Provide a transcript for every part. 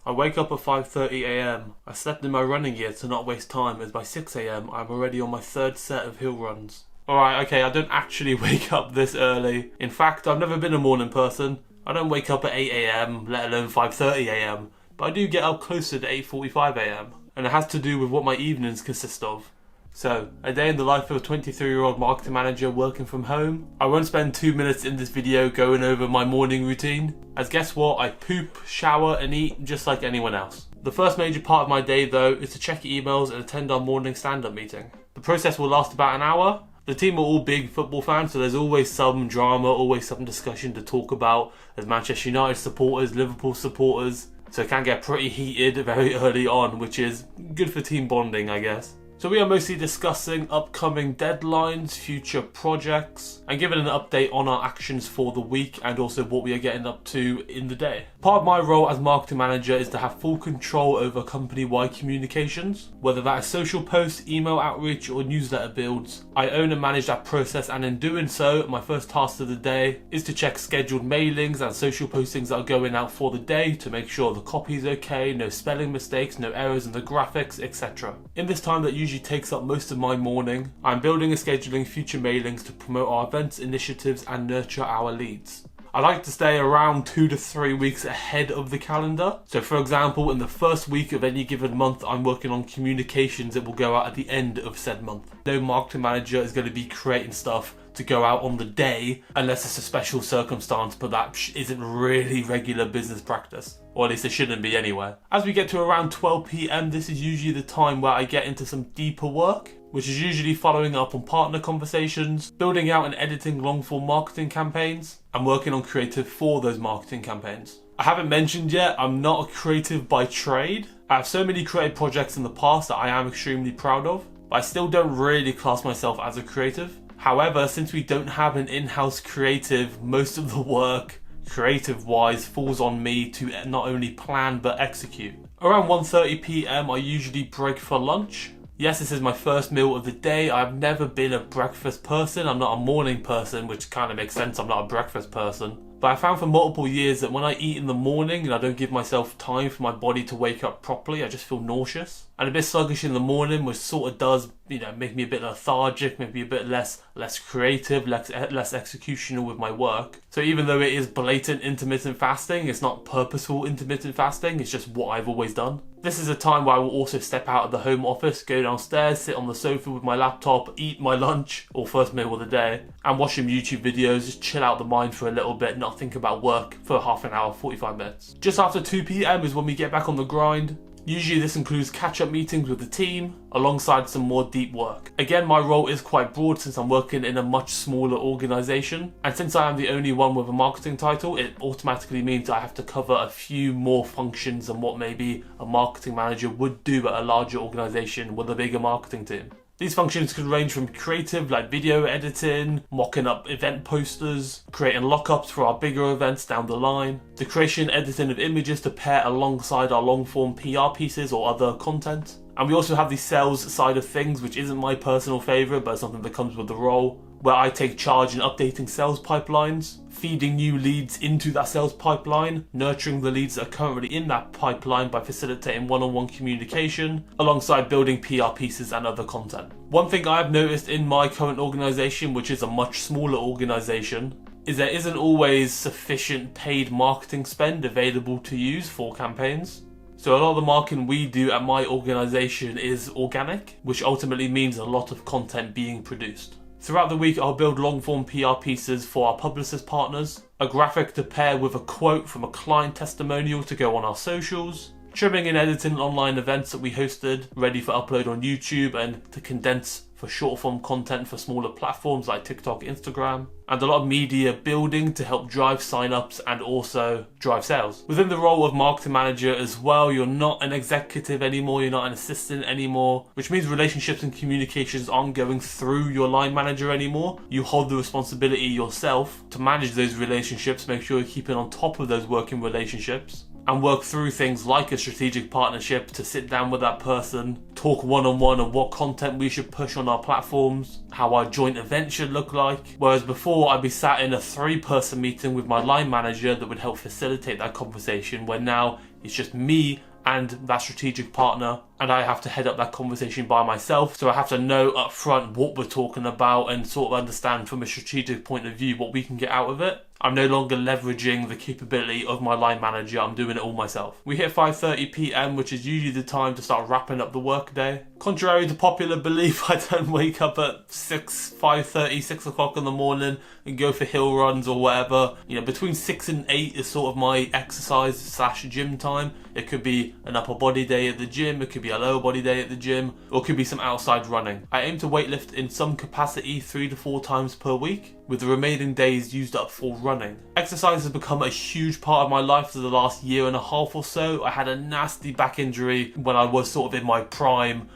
I wake up at 5:30 AM. I slept in my running gear to not waste time, as by 6 AM I'm already on my third set of hill runs. Alright, okay, I don't actually wake up this early. In fact, I've never been a morning person. I don't wake up at 8 AM, let alone 5:30 AM. But I do get up closer to 8:45 AM. And it has to do with what my evenings consist of. So, a day in the life of a 23-year-old marketing manager working from home. I won't spend 2 minutes in this video going over my morning routine, as guess what, I poop, shower and eat just like anyone else. The first major part of my day though is to check emails and attend our morning stand-up meeting. The process will last about an hour. The team are all big football fans, so there's always some drama, always some discussion to talk about as Manchester United supporters, Liverpool supporters. So it can get pretty heated very early on, which is good for team bonding, I guess. So we are mostly discussing upcoming deadlines, future projects, and giving an update on our actions for the week and also what we are getting up to in the day. Part of my role as marketing manager is to have full control over company-wide communications, whether that is social posts, email outreach, or newsletter builds. I own and manage that process, and in doing so, my first task of the day is to check scheduled mailings and social postings that are going out for the day to make sure the copy is okay, no spelling mistakes, no errors in the graphics, etc. In this time that usually takes up most of my morning, I'm building and scheduling future mailings to promote our events, initiatives, and nurture our leads. I like to stay around 2 to 3 weeks ahead of the calendar. So for example, in the first week of any given month, I'm working on communications that will go out at the end of said month. No marketing manager is going to be creating stuff to go out on the day unless it's a special circumstance, but that isn't really regular business practice. Or at least it shouldn't be anyway. As we get to around 12 PM, this is usually the time where I get into some deeper work, which is usually following up on partner conversations, building out and editing long-form marketing campaigns, and working on creative for those marketing campaigns. I haven't mentioned yet, I'm not a creative by trade. I have so many creative projects in the past that I am extremely proud of, but I still don't really class myself as a creative. However, since we don't have an in-house creative, most of the work, creative-wise, falls on me to not only plan but execute. Around 1:30 PM, I usually break for lunch. Yes, this is my first meal of the day. I've never been a breakfast person. I'm not a morning person, which kind of makes sense. I'm not a breakfast person. But I found for multiple years that when I eat in the morning and I don't give myself time for my body to wake up properly, I just feel nauseous and a bit sluggish in the morning, which sort of does, make me a bit lethargic, make me a bit less creative, less executional with my work. So even though it is blatant intermittent fasting, it's not purposeful intermittent fasting, it's just what I've always done. This is a time where I will also step out of the home office, go downstairs, sit on the sofa with my laptop, eat my lunch, or first meal of the day, and watch some YouTube videos, just chill out the mind for a little bit, not think about work for half an hour, 45 minutes. Just after 2 PM is when we get back on the grind. Usually this includes catch-up meetings with the team, alongside some more deep work. Again, my role is quite broad since I'm working in a much smaller organisation, and since I am the only one with a marketing title, it automatically means I have to cover a few more functions than what maybe a marketing manager would do at a larger organisation with a bigger marketing team. These functions could range from creative like video editing, mocking up event posters, creating lockups for our bigger events down the line, the creation and editing of images to pair alongside our long form PR pieces or other content. And we also have the sales side of things, which isn't my personal favourite, but something that comes with the role, where I take charge in updating sales pipelines, feeding new leads into that sales pipeline, nurturing the leads that are currently in that pipeline by facilitating one-on-one communication, alongside building PR pieces and other content. One thing I've noticed in my current organisation, which is a much smaller organisation, is there isn't always sufficient paid marketing spend available to use for campaigns. So a lot of the marketing we do at my organisation is organic, which ultimately means a lot of content being produced. Throughout the week, I'll build long-form PR pieces for our publicist partners, a graphic to pair with a quote from a client testimonial to go on our socials, trimming and editing online events that we hosted, ready for upload on YouTube and to condense for short-form content for smaller platforms like TikTok, Instagram, and a lot of media building to help drive sign-ups and also drive sales. Within the role of marketing manager as well, you're not an executive anymore, you're not an assistant anymore, which means relationships and communications aren't going through your line manager anymore. You hold the responsibility yourself to manage those relationships, make sure you're keeping on top of those working relationships, and work through things like a strategic partnership to sit down with that person, talk one-on-one on what content we should push on our platforms, how our joint event should look like. Whereas before, I'd be sat in a 3-person meeting with my line manager that would help facilitate that conversation, where now It's just me and that strategic partner, and I have to head up that conversation by myself. So I have to know up front what we're talking about and sort of understand from a strategic point of view what we can get out of it. I'm no longer leveraging the capability of my line manager, I'm doing it all myself. We hit 5:30 PM, which is usually the time to start wrapping up the workday. Contrary to popular belief, I don't wake up at 5:30, 6 o'clock in the morning and go for hill runs or whatever. You know, between 6 and 8 is sort of my exercise / gym time. It could be an upper body day at the gym, it could be a lower body day at the gym, or it could be some outside running. I aim to weightlift in some capacity 3 to 4 times per week, with the remaining days used up for running. Exercise has become a huge part of my life for the last year and a half or so. I had a nasty back injury when I was sort of in my prime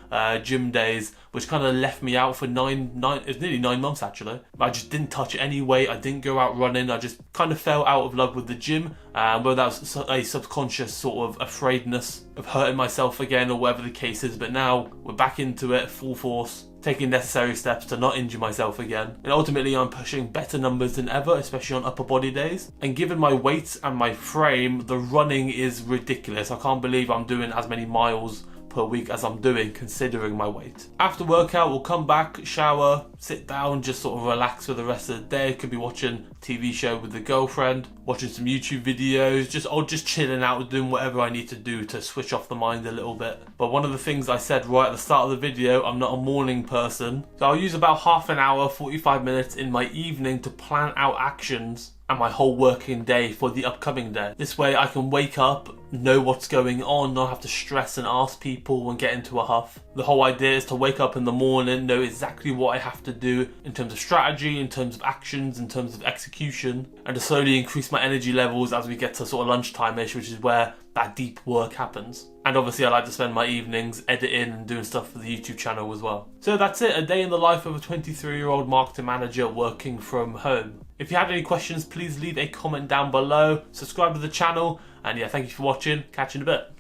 gym days, which kind of left me out for it's nearly 9 months actually. I just didn't touch any weight, I didn't go out running, I just kind of fell out of love with the gym, whether that was a subconscious sort of afraidness of hurting myself again or whatever the case is. But now we're back into it full force, taking necessary steps to not injure myself again. And ultimately I'm pushing better numbers than ever, especially on upper body days. And given my weight and my frame, the running is ridiculous. I can't believe I'm doing as many miles per week as I'm doing considering my weight. After workout, we'll come back, shower, sit down, just sort of relax for the rest of the day. Could be watching a TV show with the girlfriend, watching some YouTube videos, just chilling out, doing whatever I need to do to switch off the mind a little bit. But one of the things I said right at the start of the video, I'm not a morning person. So I'll use about half an hour, 45 minutes in my evening to plan out actions and my whole working day for the upcoming day. This way I can wake up, know what's going on, not have to stress and ask people and get into a huff. The whole idea is to wake up in the morning, know exactly what I have to do in terms of strategy, in terms of actions, in terms of execution, and to slowly increase my energy levels as we get to sort of lunchtime-ish, which is where that deep work happens. And obviously I like to spend my evenings editing and doing stuff for the YouTube channel as well. So that's it, a day in the life of a 23-year-old marketing manager working from home. If you had any questions, please leave a comment down below, subscribe to the channel, and yeah, thank you for watching, catch you in a bit.